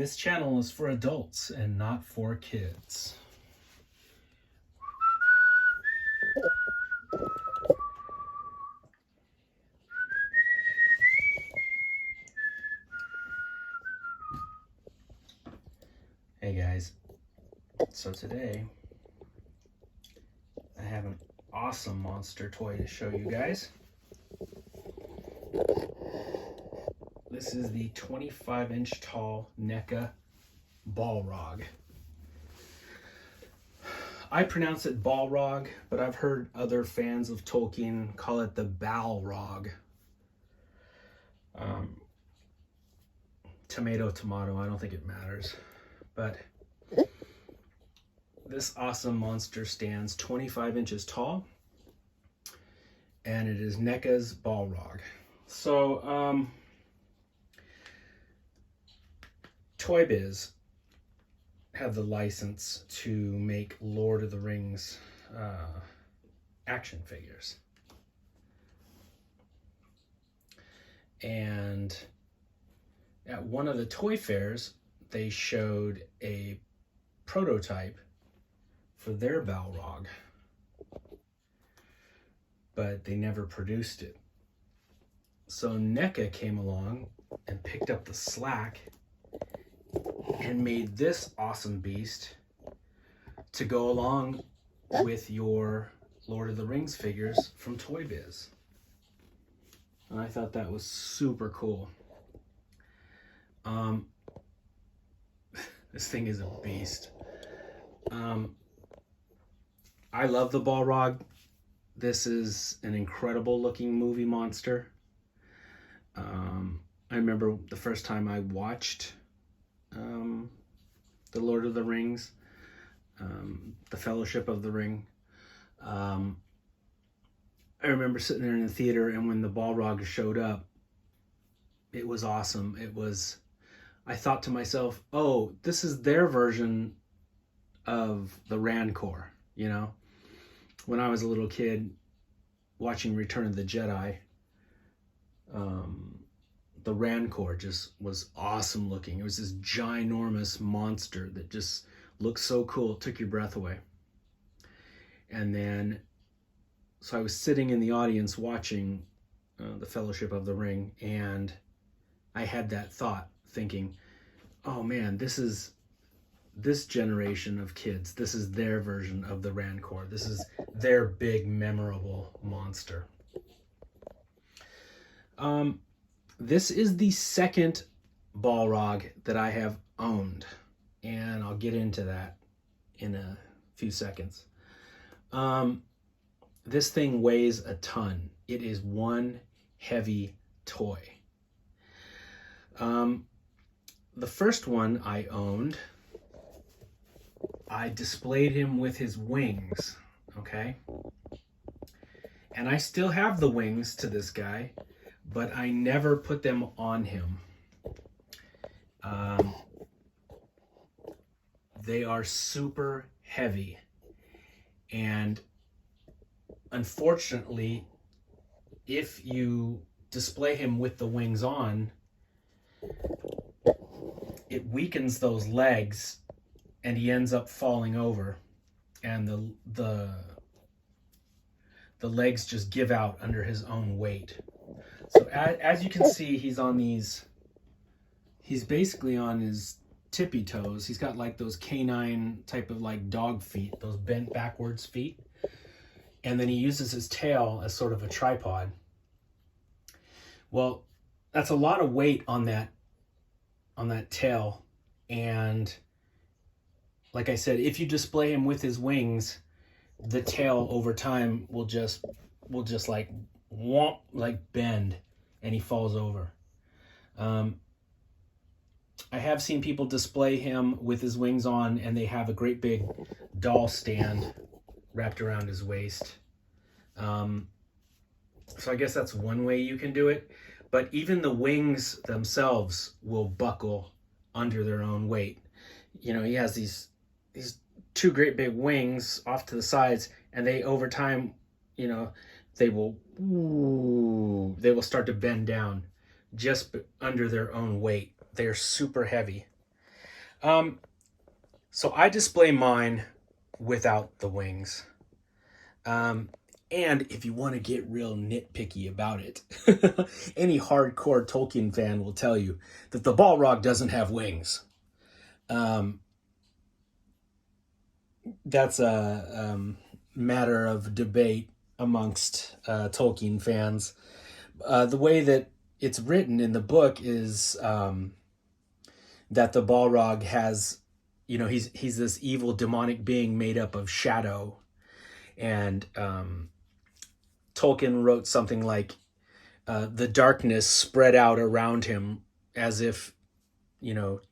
This channel is for adults and not for kids. Hey guys, so today I have an awesome monster toy to show you guys. This is the 25-inch tall NECA Balrog. I pronounce it Balrog, but I've heard other fans of Tolkien call it the Balrog. Tomato, I don't think it matters. But this awesome monster stands 25 inches tall, and it is NECA's Balrog. So, Toy Biz have the license to make Lord of the Rings action figures. And at one of the toy fairs, they showed a prototype for their Balrog, but they never produced it. So NECA came along and picked up the slack and made this awesome beast to go along with your Lord of the Rings figures from Toy Biz. And I thought that was super cool. This thing is a beast. I love the Balrog. This is an incredible looking movie monster. I remember the first time I watched the Lord of the Rings, the Fellowship of the Ring. I remember sitting there in the theater, and when the Balrog showed up, it was awesome. I thought to myself, oh, this is their version of the Rancor, you know? When I was a little kid watching Return of the Jedi, the Rancor just was awesome looking. It was this ginormous monster that just looked so cool. It took your breath away. And then, so I was sitting in the audience watching the Fellowship of the Ring, and I had that thought, thinking, oh man, this generation of kids, this is their version of the Rancor. This is their big, memorable monster. This is the second Balrog that I have owned, and I'll get into that in a few seconds. This thing weighs a ton. It is one heavy toy. The first one I owned, I displayed him with his wings, okay? And I still have the wings to this guy, but I never put them on him. They are super heavy. And unfortunately, if you display him with the wings on, it weakens those legs and he ends up falling over, and the legs just give out under his own weight. So as you can see, he's basically on his tippy toes. He's got like those canine type of like dog feet, those bent backwards feet. And then he uses his tail as sort of a tripod. Well, that's a lot of weight on that tail. And like I said, if you display him with his wings, the tail over time will just like womp, like bend, and he falls over. I have seen people display him with his wings on, and they have a great big doll stand wrapped around his waist. So I guess that's one way you can do it. But even the wings themselves will buckle under their own weight. You know, he has these two great big wings off to the sides, and they over time, you know, they will start to bend down just under their own weight. They're super heavy. So I display mine without the wings. And if you want to get real nitpicky about it, any hardcore Tolkien fan will tell you that the Balrog doesn't have wings. That's a matter of debate amongst Tolkien fans. The way that it's written in the book is that the Balrog has, he's this evil demonic being made up of shadow, and Tolkien wrote something like the darkness spread out around him as if,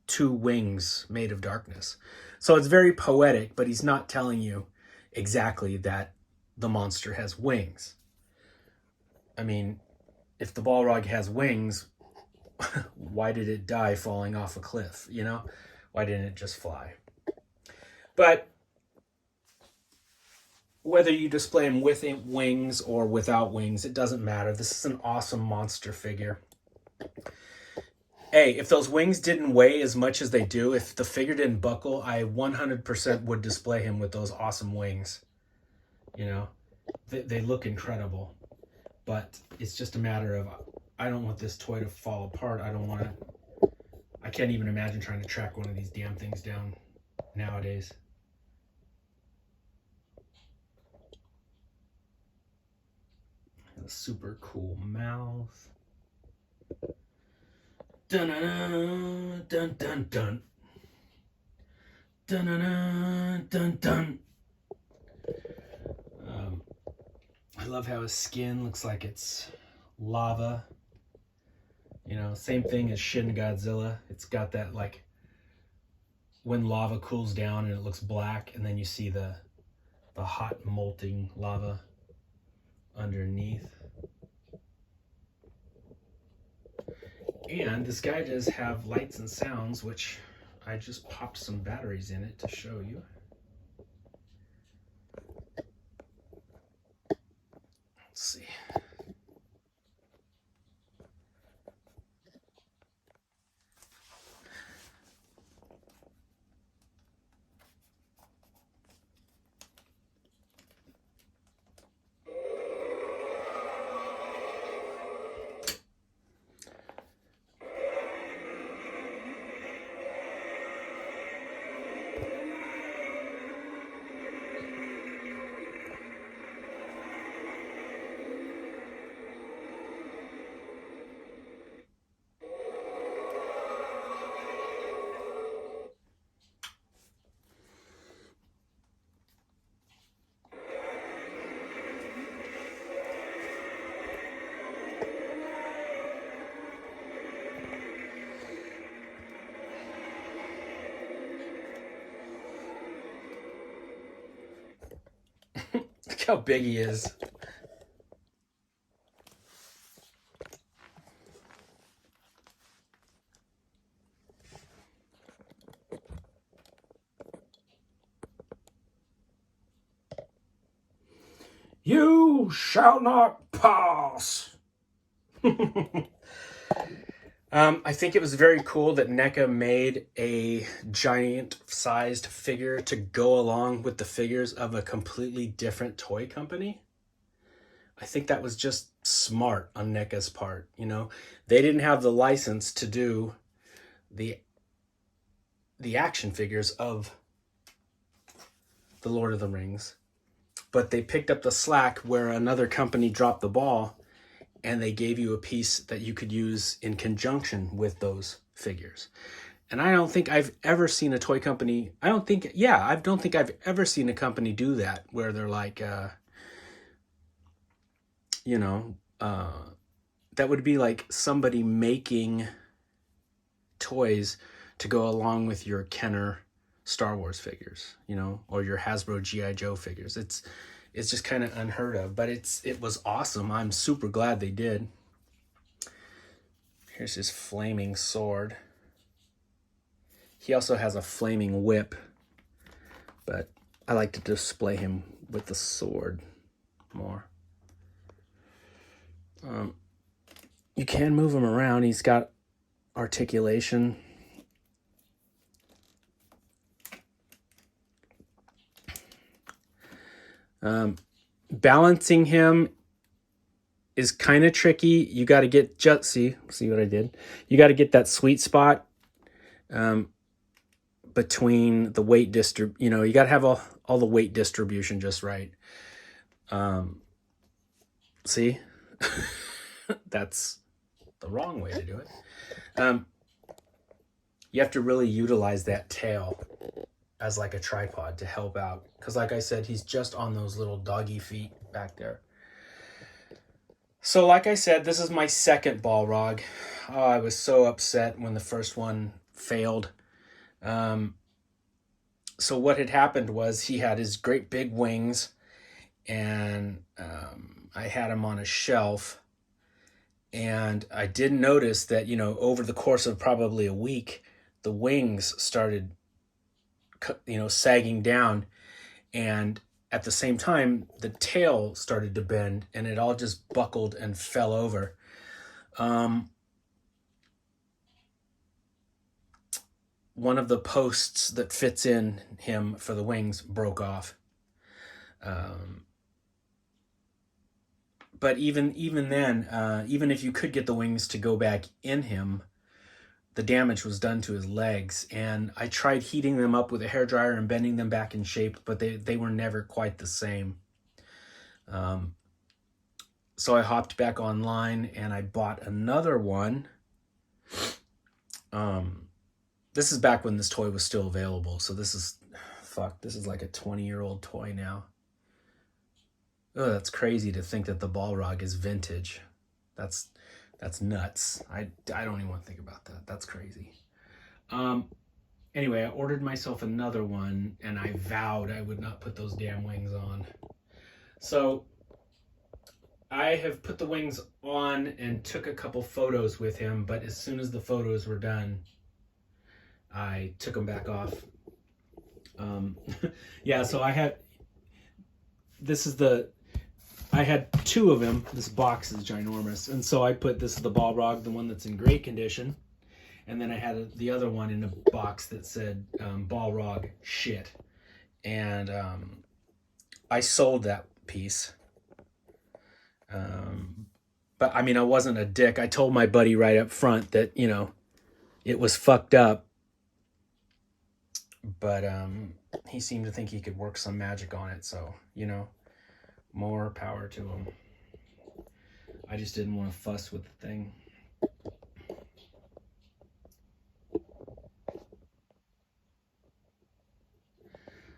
two wings made of darkness. So it's very poetic, but he's not telling you exactly that the monster has wings. I mean, if the Balrog has wings, why did it die falling off a cliff, Why didn't it just fly? But whether you display him with wings or without wings, it doesn't matter. This is an awesome monster figure. Hey, if those wings didn't weigh as much as they do, if the figure didn't buckle, I 100% would display him with those awesome wings. They look incredible. But it's just a matter of, I don't want this toy to fall apart. I can't even imagine trying to track one of these damn things down nowadays. A super cool mouth. Dun dun dun dun dun dun dun dun. I love how his skin looks like it's lava. Same thing as Shin Godzilla. It's got that, like, when lava cools down and it looks black, and then you see the hot molting lava underneath. And this guy does have lights and sounds, which I just popped some batteries in it to show you. Let's see. Look how big he is. You shall not pass. I think it was very cool that NECA made a giant-sized figure to go along with the figures of a completely different toy company. I think that was just smart on NECA's part. They didn't have the license to do the action figures of the Lord of the Rings, but they picked up the slack where another company dropped the ball, and they gave you a piece that you could use in conjunction with those figures. And I don't think I've ever seen a toy company, I don't think I've ever seen a company do that, where they're like, that would be like somebody making toys to go along with your Kenner Star Wars figures, or your Hasbro G.I. Joe figures. It's just kind of unheard of, but it was awesome. I'm super glad they did. Here's his flaming sword. He also has a flaming whip, but I like to display him with the sword more. You can move him around. He's got articulation. Balancing him is kind of tricky. You got to get see what I did. You got to get that sweet spot between the weight you got to have all the weight distribution just right. See, that's the wrong way to do it. You have to really utilize that tail as like a tripod to help out. Because like I said, he's just on those little doggy feet back there. So like I said, this is my second Balrog. Oh, I was so upset when the first one failed. So what had happened was he had his great big wings, and I had him on a shelf, and I did notice that, over the course of probably a week, the wings started, sagging down, and at the same time, the tail started to bend, and it all just buckled and fell over. One of the posts that fits in him for the wings broke off. But even then, even if you could get the wings to go back in him, the damage was done to his legs. And I tried heating them up with a hairdryer and bending them back in shape, but they were never quite the same. So I hopped back online and I bought another one. This is back when this toy was still available. So this is like a 20-year-old toy now. Oh, that's crazy to think that the Balrog is vintage. That's nuts. I don't even want to think about that. That's crazy. Anyway, I ordered myself another one, and I vowed I would not put those damn wings on. So I have put the wings on and took a couple photos with him, but as soon as the photos were done, I took them back off. Yeah, so I had two of them. This box is ginormous. And so I put this is the Balrog, the one that's in great condition. And then I had the other one in a box that said Balrog shit. And I sold that piece. But I mean, I wasn't a dick. I told my buddy right up front that, it was fucked up. But he seemed to think he could work some magic on it. So, more power to him. I just didn't want to fuss with the thing.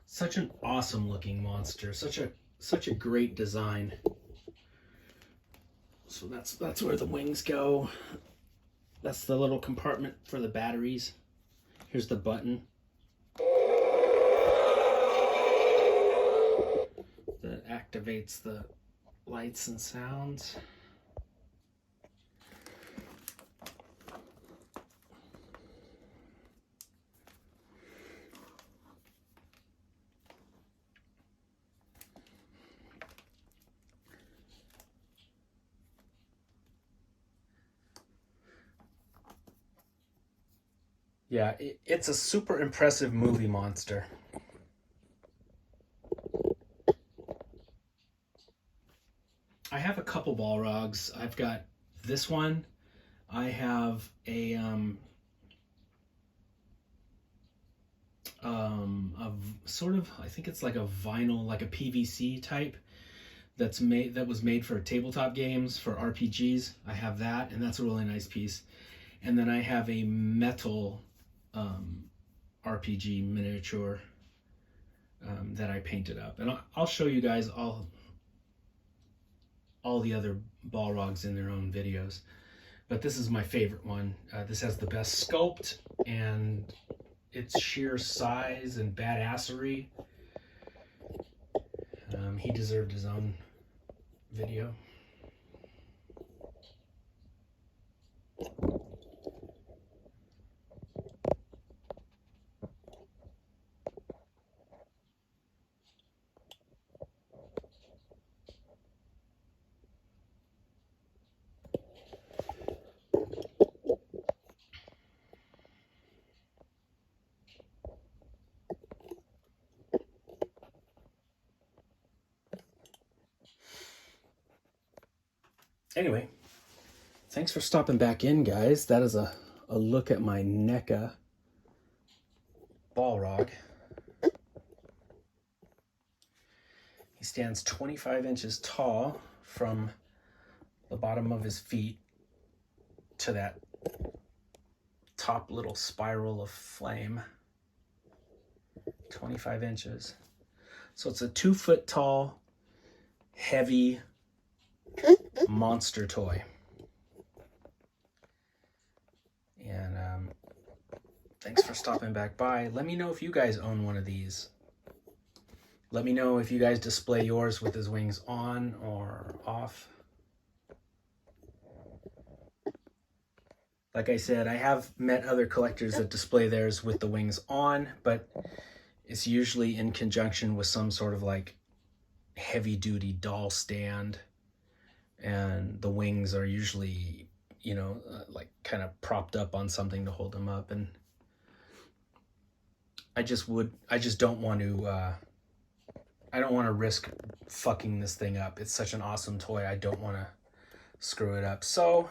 Such an awesome looking monster. Such a great design. So that's where the wings go. That's the little compartment for the batteries. Here's the button that activates the lights and sounds. Yeah, it's a super impressive movie monster. I have a couple Balrogs. I've got this one. I have a sort of, I think it's like a vinyl, like a PVC type that was made for tabletop games, for RPGs. I have that, and that's a really nice piece. And then I have a metal RPG miniature that I painted up, and I'll show you guys all the other Balrogs in their own videos. But this is my favorite one. This has the best sculpt and its sheer size and badassery. He deserved his own video. Anyway, thanks for stopping back in, guys. That is a look at my NECA Balrog. He stands 25 inches tall from the bottom of his feet to that top little spiral of flame. 25 inches. So it's a 2 foot tall, heavy monster toy. And thanks for stopping back by. Let me know if you guys own one of these. Let me know if you guys display yours with his wings on or off. Like I said, I have met other collectors that display theirs with the wings on, but it's usually in conjunction with some sort of like heavy duty doll stand. And the wings are usually, you know, like kind of propped up on something to hold them up. And I just don't want to, I don't want to risk fucking this thing up. It's such an awesome toy. I don't want to screw it up. So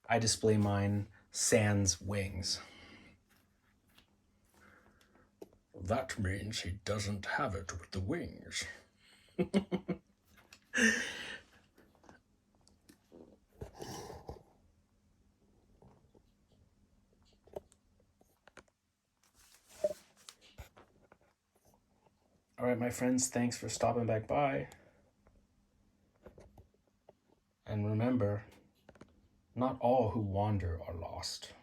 I display mine sans wings. That means he doesn't have it with the wings. All right, my friends, thanks for stopping back by. And remember, not all who wander are lost.